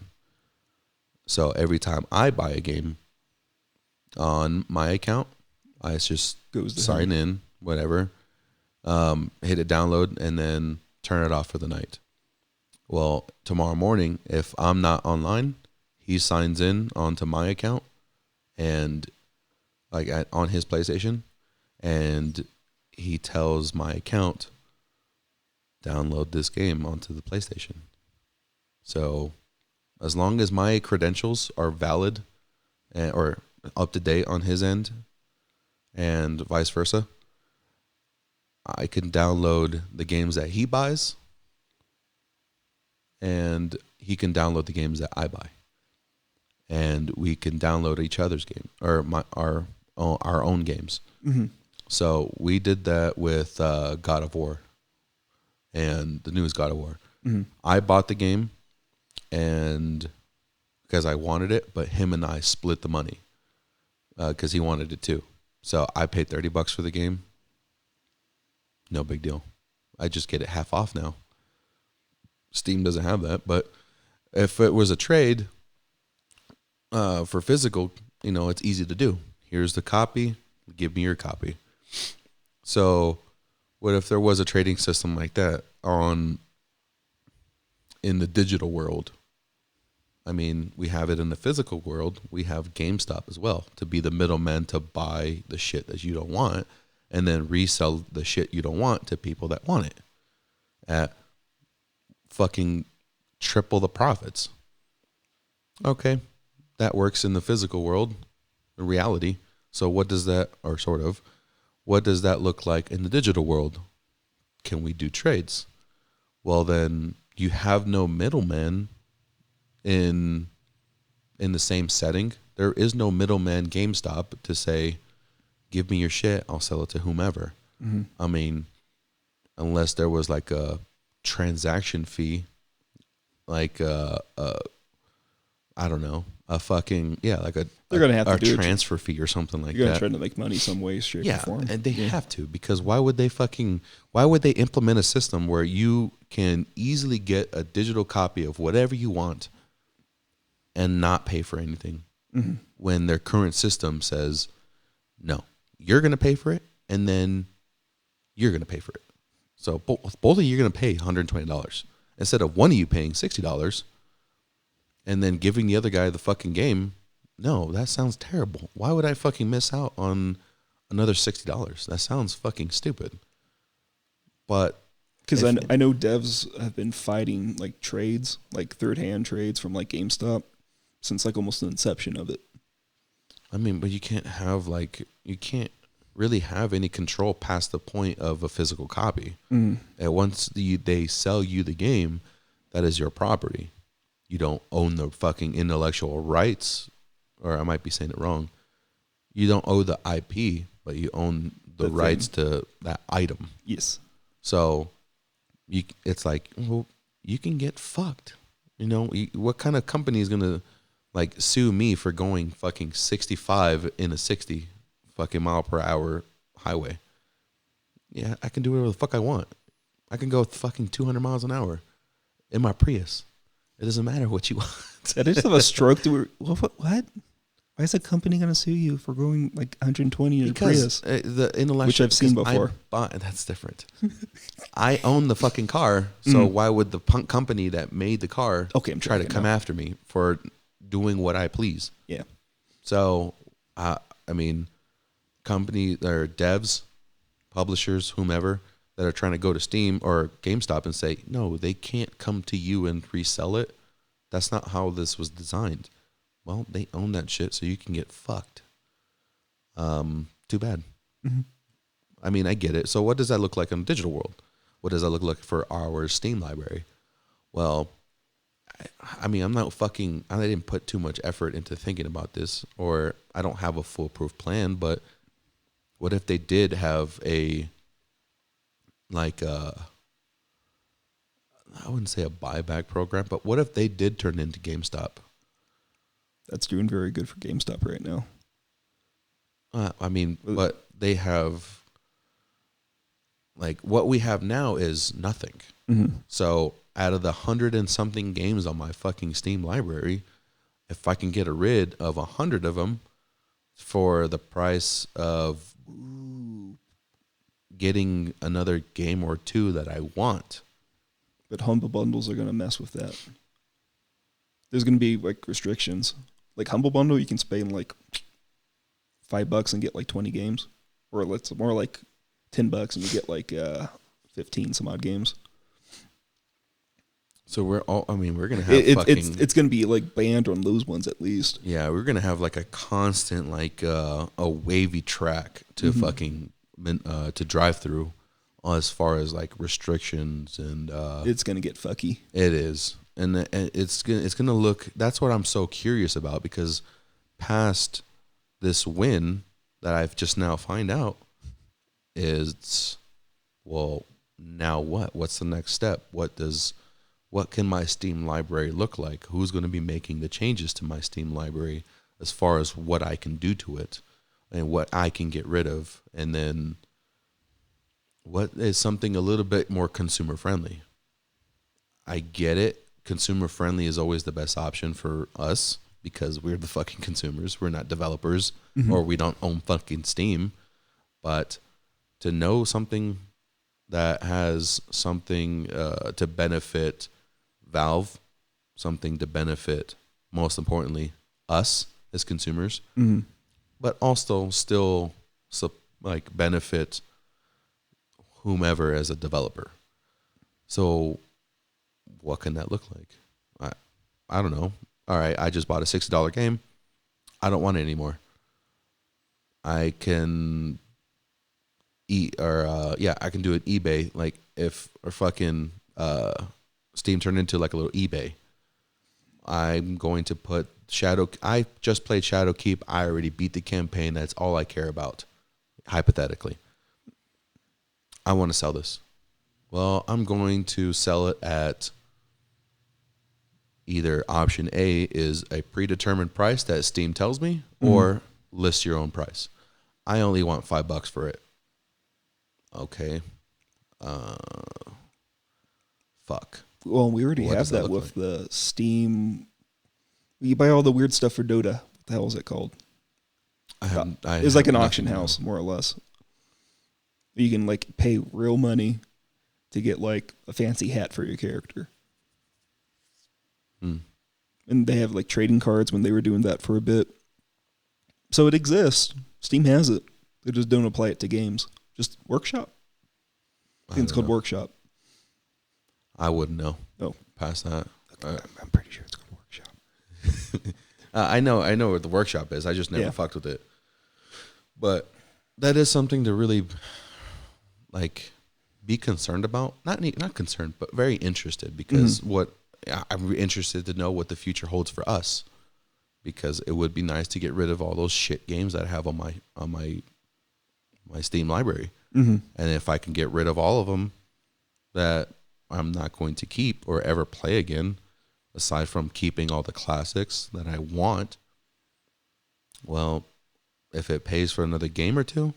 So every time I buy a game on my account, I just sign in, whatever, hit it download, and then turn it off for the night. Well, tomorrow morning, if I'm not online, he signs in onto my account and on his PlayStation, and he tells my account, download this game onto the PlayStation. So as long as my credentials are valid or up to date on his end and vice versa, I can download the games that he buys and he can download the games that I buy. And we can download each other's game or our own games. Mm-hmm. So we did that with God of War and the newest God of War. Mm-hmm. I bought the game and because I wanted it, but him and I split the money because he wanted it too. So I paid $30 for the game. No big deal. I just get it half off now. Steam doesn't have that, but if it was a trade for physical, it's easy to do. Here's the copy. Give me your copy. So what if there was a trading system like that in the digital world? I mean, we have it in the physical world. We have GameStop as well to be the middleman to buy the shit that you don't want and then resell the shit you don't want to people that want it at fucking triple the profits. Okay, that works in the physical world, in reality. So what does that look like in the digital world? Can we do trades? Well, then you have no middleman in the same setting. There is no middleman GameStop to say, give me your shit, I'll sell it to whomever. Mm-hmm. I mean, unless there was like a transaction fee, like I don't know, they're gonna have to do transfer fee or something like that. You're gonna try to make money some way, shape, or form. And they have to, because why would they implement a system where you can easily get a digital copy of whatever you want and not pay for anything when their current system says, no, you're going to pay for it and then you're going to pay for it. So both of you are going to pay $120 instead of one of you paying $60 and then giving the other guy the fucking game. No, that sounds terrible. Why would I fucking miss out on another $60? That sounds fucking stupid. But because I know devs have been fighting like trades, like third-hand trades from like GameStop since like almost the inception of it. I mean, but you can't really have any control past the point of a physical copy. And once they sell you the game, that is your property. You don't own the fucking intellectual rights, or I might be saying it wrong. You don't own the IP, but you own the rights to that item. Yes. So it's like, well, you can get fucked. What kind of company is going to like sue me for going fucking 65 in a 60 fucking mile per hour highway? Yeah, I can do whatever the fuck I want. I can go fucking 200 miles an hour in my Prius. It doesn't matter what you want. I just have a stroke to what? Why is a company going to sue you for going like 120 in a Prius? The intellectual, which I've seen before. That's different. I own the fucking car, so why would the punk company that made the car try to come after me for doing what I please? Yeah. So, I mean, companies or devs, publishers, whomever that are trying to go to Steam or GameStop and say, no, they can't come to you and resell it. That's not how this was designed. Well, they own that shit, so you can get fucked. Too bad. Mm-hmm. I mean, I get it. So what does that look like in the digital world? What does that look like for our Steam library? Well, I mean, I didn't put too much effort into thinking about this, or I don't have a foolproof plan, but what if they did have I wouldn't say a buyback program, but what if they did turn into GameStop? That's doing very good for GameStop right now. I mean, but they have, like, what we have now is nothing. Mm-hmm. So out of the 100 and something games on my fucking Steam library, if I can get rid of 100 of them for the price of getting another game or two that I want. But Humble Bundles are going to mess with that. There's going to be like restrictions. Like Humble Bundle, you can spend like $5 and get like 20 games, or it's more like $10 and you get like 15 some odd games. So we're all. I mean, we're gonna have it's gonna be like banned on those ones at least. Yeah, we're gonna have like a constant like a wavy track to fucking to drive through, as far as like restrictions and. It's gonna get fucky. It is, and it's gonna look. That's what I'm so curious about, because past this win that I've just now find out is, well, now what? What's the next step? What can my Steam library look like? Who's going to be making the changes to my Steam library as far as what I can do to it and what I can get rid of? And then what is something a little bit more consumer friendly? I get it. Consumer friendly is always the best option for us because we're the fucking consumers. We're not developers or we don't own fucking Steam. But to know something that has something to benefit Valve, something to benefit, most importantly, us as consumers, but also still like benefit whomever as a developer. So what can that look like? I don't know. All right, I just bought a $60 game. I don't want it anymore. I can I can do it eBay. Like if or fucking Steam turned into like a little eBay. I'm going to put I just played Shadowkeep. I already beat the campaign. That's all I care about. Hypothetically. I want to sell this. Well, I'm going to sell it at either option A is a predetermined price that Steam tells me, or list your own price. I only want $5 for it. Okay. Fuck. Well, we already have that with the Steam. You buy all the weird stuff for Dota. What the hell is it called? It's like an auction house, more or less. You can like pay real money to get like a fancy hat for your character. And they have like trading cards when they were doing that for a bit. So it exists. Steam has it. They just don't apply it to games. Just Workshop. I think it's called Workshop. I wouldn't know. Oh. Past that. I'm pretty sure it's called Workshop. I know what the Workshop is. I just never fucked with it. But that is something to really like be concerned about. Not concerned, but very interested, because I'm interested to know what the future holds for us, because it would be nice to get rid of all those shit games that I have on my Steam library. And if I can get rid of all of them that I'm not going to keep or ever play again, aside from keeping all the classics that I want, well, if it pays for another game or two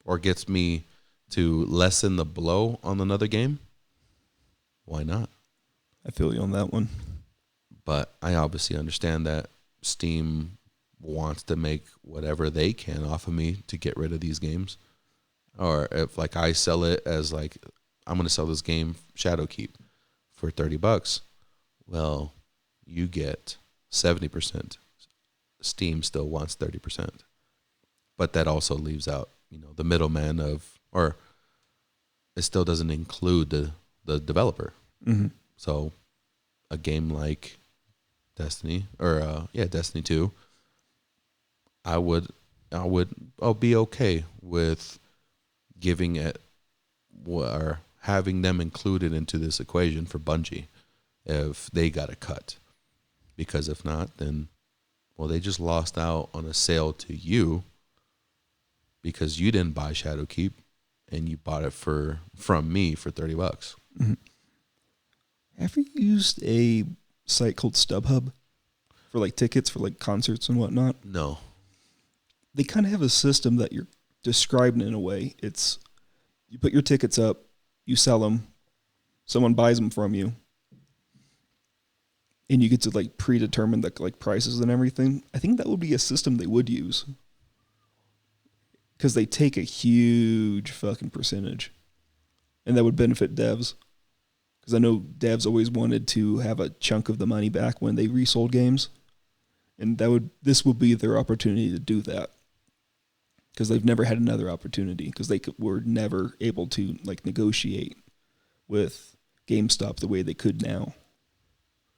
or gets me to lessen the blow on another game, why not? I feel you on that one. But I obviously understand that Steam wants to make whatever they can off of me to get rid of these games. Or if like I sell it as like, I'm going to sell this game Shadowkeep for $30. Well, you get 70%. Steam still wants 30%. But that also leaves out, the middleman or it still doesn't include the developer. So a game like Destiny or Destiny 2, I'll be okay with giving it or having them included into this equation for Bungie if they got a cut. Because if not, then they just lost out on a sale to you because you didn't buy Shadowkeep and you bought it from me for $30. Have you used a site called StubHub for like tickets for like concerts and whatnot? No. They kind of have a system that you're describing in a way. It's you put your tickets up, you sell them, someone buys them from you, and you get to like predetermine the like prices and everything. I think that would be a system they would use because they take a huge fucking percentage, and that would benefit devs. Because I know devs always wanted to have a chunk of the money back when they resold games, and this would be their opportunity to do that. Because they've never had another opportunity, because they were never able to like negotiate with GameStop the way they could now.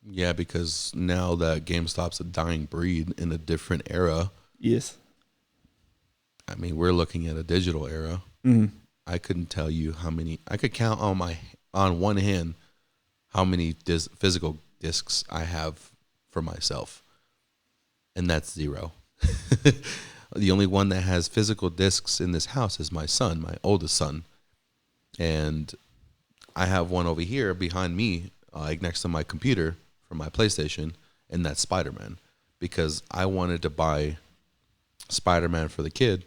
Yeah, because now that GameStop's a dying breed in a different era. Yes. I mean, we're looking at a digital era. Mm-hmm. I couldn't tell you how many. I could count on one hand how many physical discs I have for myself, and that's 0. The only one that has physical discs in this house is my son, my oldest son, and I have one over here behind me, like next to my computer for my PlayStation, and that's Spider-Man, because I wanted to buy Spider-Man for the kid,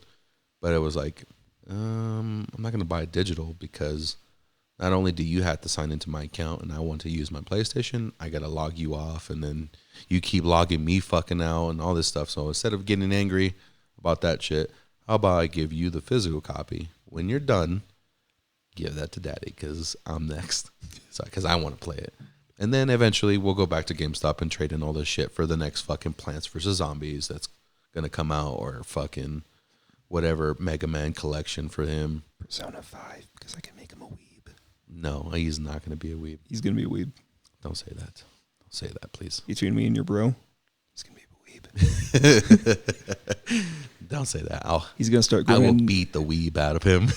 but it was like, I'm not going to buy digital because not only do you have to sign into my account and I want to use my PlayStation, I got to log you off, and then you keep logging me fucking out and all this stuff. So instead of getting angry about that shit, how about I give you the physical copy? When you're done, give that to daddy because I'm next. Because I want to play it. And then eventually we'll go back to GameStop and trade in all this shit for the next fucking Plants vs. Zombies that's going to come out, or fucking whatever Mega Man collection for him. Persona 5, because I can make him a weeb. No, he's not going to be a weeb. He's going to be a weeb. Don't say that. Don't say that, please. Between me and your bro, he's going to be a weeb. Don't say that. He's going to start I growing. will beat the weeb out of him.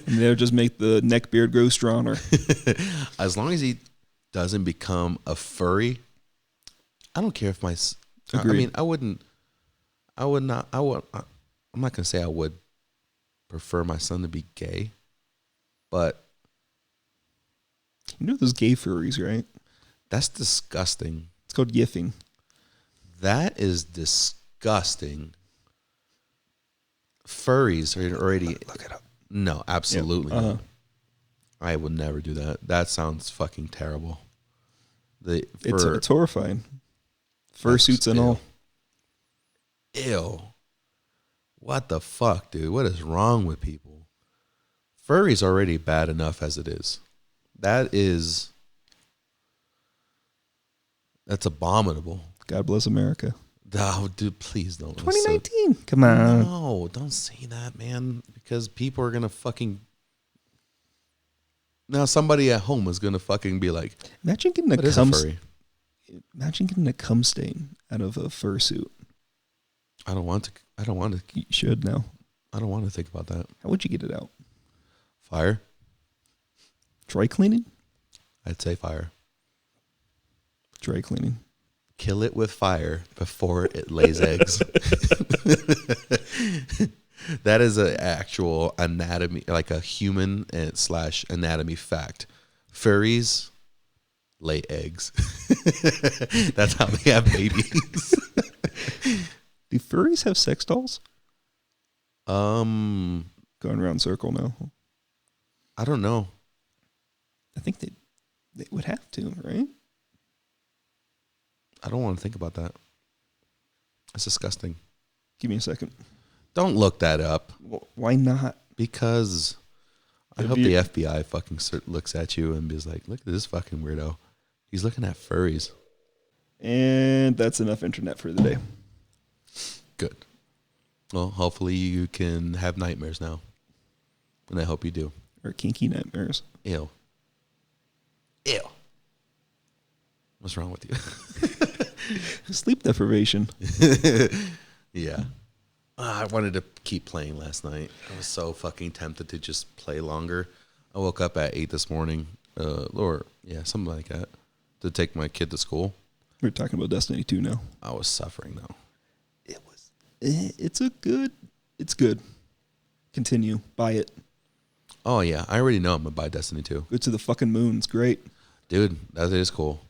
And they'll just make the neck beard grow stronger. As long as he doesn't become a furry, I don't care if my... Agreed. I mean, I'm not going to say I would prefer my son to be gay, but... You know those gay furries, right? That's disgusting. It's called yiffing. That is disgusting. Furries are already... Look it up. No, absolutely Yep. not. I would never do that. That sounds fucking terrible. It's horrifying. Fursuits and all. Ew. What the fuck, dude? What is wrong with people? Furry's already bad enough as it is. That's abominable. God bless America. Oh, dude, please don't. 2019. Come on. No, don't say that, man. Because people are going to fucking... Now somebody at home is going to fucking be like, Imagine getting what is a furry? Imagine getting a cum stain out of a fursuit. I don't want to. You should now. I don't want to think about that. How would you get it out? Fire? Dry cleaning? I'd say fire. Dry cleaning. Kill it with fire before it lays eggs. That is an actual anatomy, like a human / anatomy fact. Furries lay eggs. That's how they have babies. Do furries have sex dolls? Going around circle now. I don't know. I think they would have to, right? I don't want to think about that. That's disgusting. Give me a second. Don't look that up. Why not? Because I hope the FBI fucking looks at you and is like, look at this fucking weirdo. He's looking at furries. And that's enough internet for the day. Good. Well, hopefully you can have nightmares now. And I hope you do. Or kinky nightmares. Ew. What's wrong with you? Sleep deprivation. Yeah. I wanted to keep playing last night. I was so fucking tempted to just play longer. I woke up at 8 this morning, something like that, to take my kid to school. We're talking about Destiny 2 now. I was suffering though. It's good. Continue. Buy it. Oh yeah, I already know I'm gonna buy Destiny 2. Go to the fucking moon. It's great. Dude, that is cool.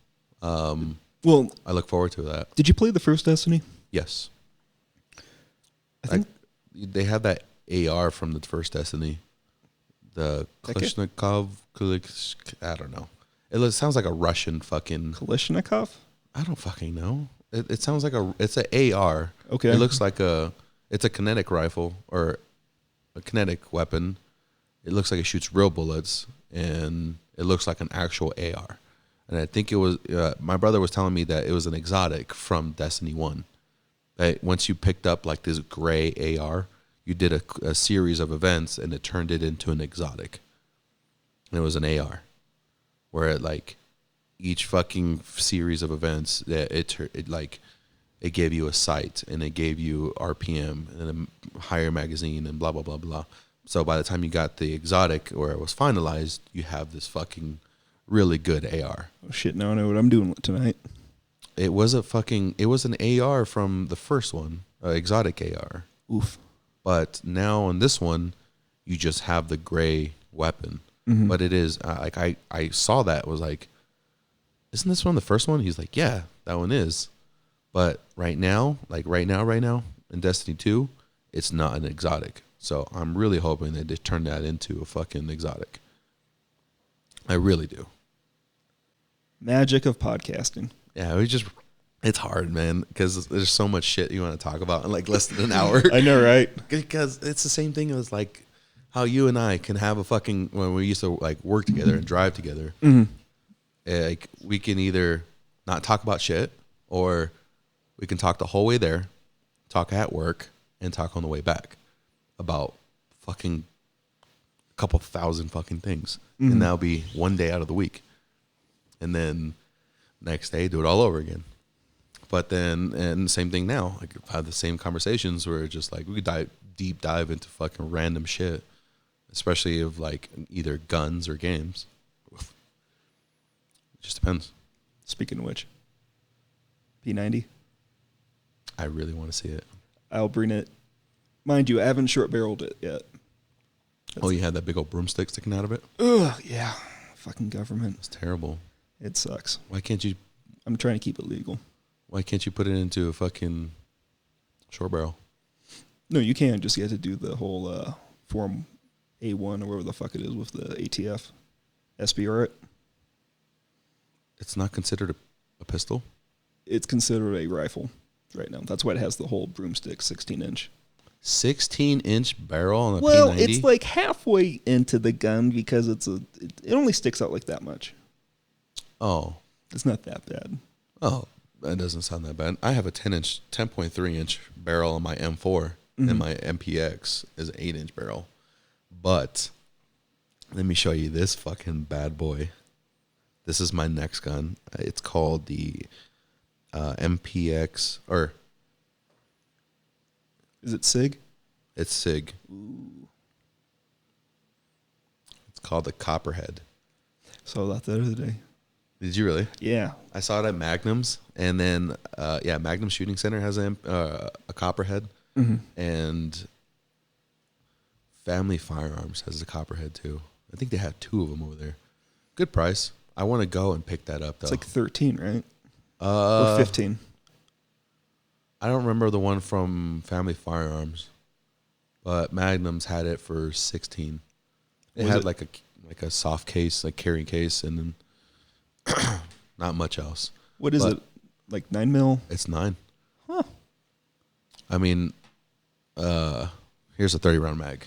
Well, I look forward to that. Did you play the first Destiny? Yes. I think they had that AR from the first Destiny. The Kalashnikov, I don't know. It sounds like a Russian fucking... Kalashnikov? I don't fucking know. It sounds like it's an AR. Okay. It looks like it's a kinetic rifle or a kinetic weapon. It looks like it shoots real bullets, and it looks like an actual AR. And I think it was, my brother was telling me that it was an exotic from Destiny 1. That once you picked up like this gray AR, you did a series of events and it turned it into an exotic. And it was an AR. where it like each fucking series of events that it gave you a site and it gave you RPM and a higher magazine and blah blah blah blah. So by the time you got the exotic or it was finalized, you have this fucking really good AR. Oh shit! Now I know what I'm doing tonight. It was an AR from the first one, exotic AR. Oof. But now on this one, you just have the gray weapon. Mm-hmm. But it is like I saw that, was like, isn't this one the first one? He's like, yeah, that one is. But right now in Destiny 2, it's not an exotic. So I'm really hoping that they turn that into a fucking exotic. I really do. Magic of podcasting. Yeah, it's hard, man, because there's so much shit you want to talk about in like less than an hour. I know, right? Because it's the same thing as like how you and I can have a fucking, when we used to like work together and drive together, like we can either not talk about shit or we can talk the whole way there, talk at work, and talk on the way back about fucking a couple thousand fucking things. And that'll be one day out of the week. And then next day, do it all over again. But then, and same thing now, like I've had the same conversations where it's just like we could deep dive into fucking random shit, especially of like either guns or games. It just depends. Speaking of which, P90. I really want to see it. I'll bring it. Mind you, I haven't short barreled it yet. You had that big old broomstick sticking out of it? Ugh, yeah. Fucking government. It's terrible. It sucks. Why can't you? I'm trying to keep it legal. Why can't you put it into a fucking short barrel? No, you can. Just get to do the whole Form A1 or whatever the fuck it is with the ATF. SBR it. It's not considered a pistol? It's considered a rifle right now. That's why it has the whole broomstick, 16-inch. 16-inch barrel on a P90? Well, it's like halfway into the gun because it only sticks out like that much. Oh. It's not that bad. Oh, that doesn't sound that bad. I have a 10.3-inch barrel on my M4, and my MPX is an 8-inch barrel. But let me show you this fucking bad boy. This is my next gun. It's called the MPX, or is it SIG? It's SIG. Ooh. It's called the Copperhead. Saw that the other day. Did you really? Yeah. I saw it at Magnum's, and then Magnum Shooting Center has a Copperhead, and Family Firearms has a Copperhead too. I think they have two of them over there. Good price. I want to go and pick that up though. It's like 13, right? Or 15. I don't remember the one from Family Firearms, but Magnum's had it for 16. It had like a soft case, like carrying case, and then not much else. What is it? Like 9 mil? It's 9. Huh. I mean, here's a 30-round mag.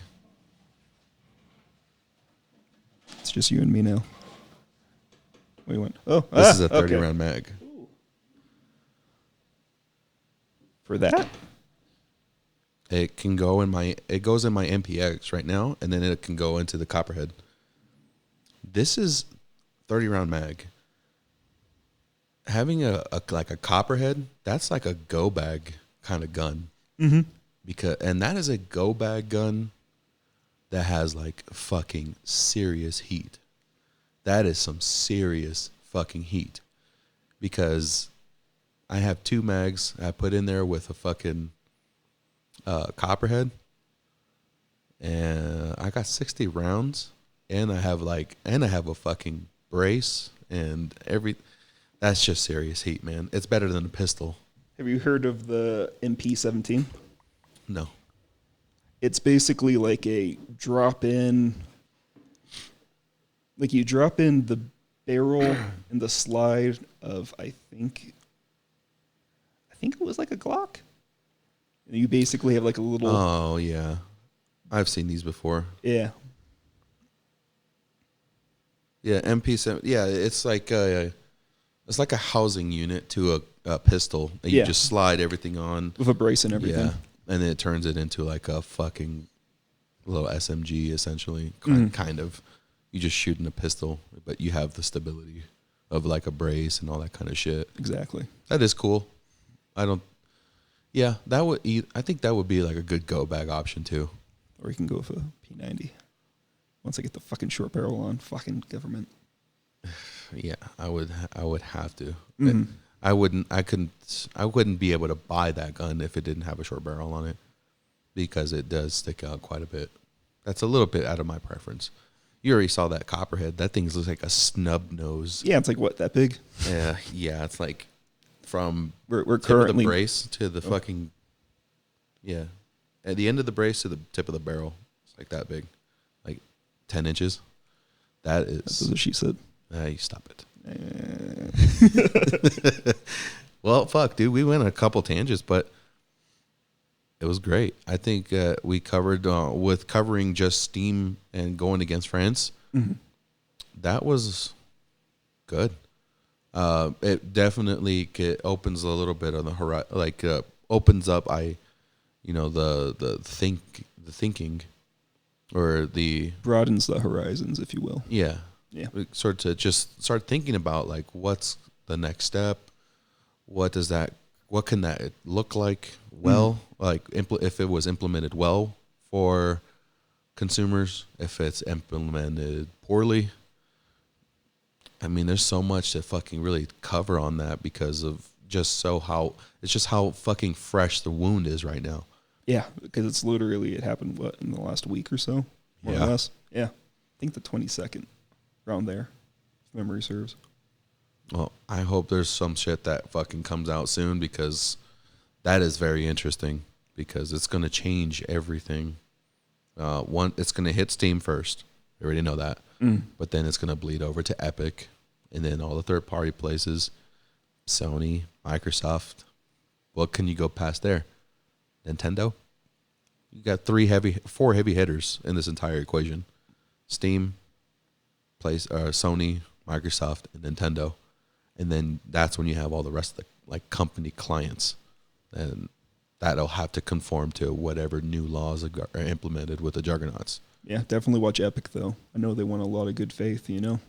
It's just you and me now. We went. Oh, this is a 30-round mag. For that? It can go in it goes in my MPX right now, and then it can go into the Copperhead. This is 30-round mag. Having a Copperhead, that's like a go bag kind of gun. And that is a go bag gun that has like fucking serious heat. That is some serious fucking heat. Because I have 2 mags I put in there with a fucking Copperhead, and I got 60 rounds, and I have a fucking brace and that's just serious heat, man. It's better than a pistol. Have you heard of the MP17? No. It's basically like a drop-in, like you drop in the barrel and the slide of, I think it was like a Glock. And you basically have like a little... Oh, yeah. I've seen these before. Yeah. Yeah, MP7. Yeah, it's like a housing unit to a pistol. That you just slide everything on. With a brace and everything. Yeah, and then it turns it into like a fucking little SMG, essentially. Kind of. you just shooting a pistol, but you have the stability of like a brace and all that kind of shit. Exactly. That is cool. Yeah, I think that would be like a good go bag option too. Or you can go with a P90. Once I get the fucking short barrel on, fucking government. Yeah, I would have to. Mm-hmm. I wouldn't be able to buy that gun if it didn't have a short barrel on it, because it does stick out quite a bit. That's a little bit out of my preference. You already saw that copperhead. That thing looks like a snub nose. Yeah, it's like what, that big? Yeah, it's like from We're tip currently of the brace to the fucking at the end of the brace to the tip of the barrel. It's like that big, like 10 inches. That's what she said. You stop it. Well, fuck, dude. We went a couple tangents, but it was great. I think we covered with covering just Steam and going against France. Mm-hmm. That was good. It definitely opens a little bit on the horizon, like opens up. The thinking, or the broadens the horizons, if you will. Yeah. Yeah. Sort of just start thinking about like what's the next step. What can that look like? Well, like if it was implemented well for consumers, if it's implemented poorly. I mean, there's so much to fucking really cover on that because of how fucking fresh the wound is right now. Yeah, because it happened in the last week or so, more or less. Yeah, I think the 22nd, around there, if memory serves. Well, I hope there's some shit that fucking comes out soon, because that is very interesting, because it's going to change everything. It's going to hit Steam first. We already know that. But then it's going to bleed over to Epic, and then all the third-party places, Sony, Microsoft. What can you go past there? Nintendo? You got four heavy hitters in this entire equation. Steam, Sony, Microsoft, and Nintendo. And then that's when you have all the rest of the like company clients. And that'll have to conform to whatever new laws are implemented with the juggernauts. Yeah, definitely watch Epic, though. I know they want a lot of good faith, you know?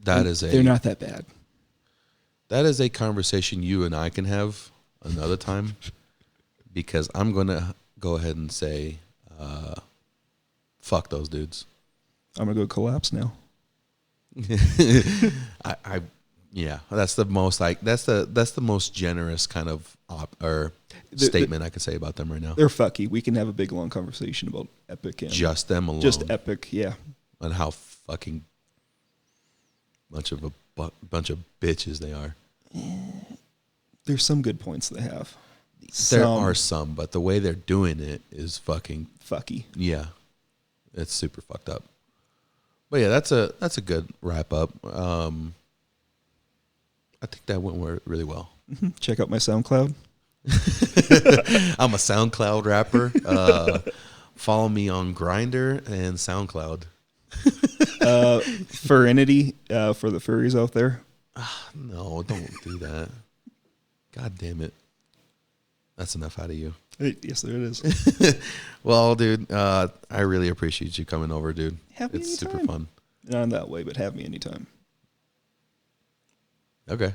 They're not that bad. That is a conversation you and I can have another time, because I'm going to go ahead and say, fuck those dudes. I'm going to go collapse now. Yeah, that's the most generous kind of statement I could say about them right now. They're fucky. We can have a big long conversation about Epic and just them alone. Just Epic, yeah. And how fucking bunch of bitches they are. There's some good points they have. There are some, but the way they're doing it is fucking fucky. Yeah, it's super fucked up. But yeah, that's a good wrap up. I think that went really well. Check out my SoundCloud. I'm a SoundCloud rapper. Follow me on Grindr and SoundCloud. Furinity, for the furries out there. No, don't do that. God damn it. That's enough out of you. Yes, there it is. Well, dude, I really appreciate you coming over, dude. Have me it's anytime. Super fun. Not in that way, but have me anytime. Okay.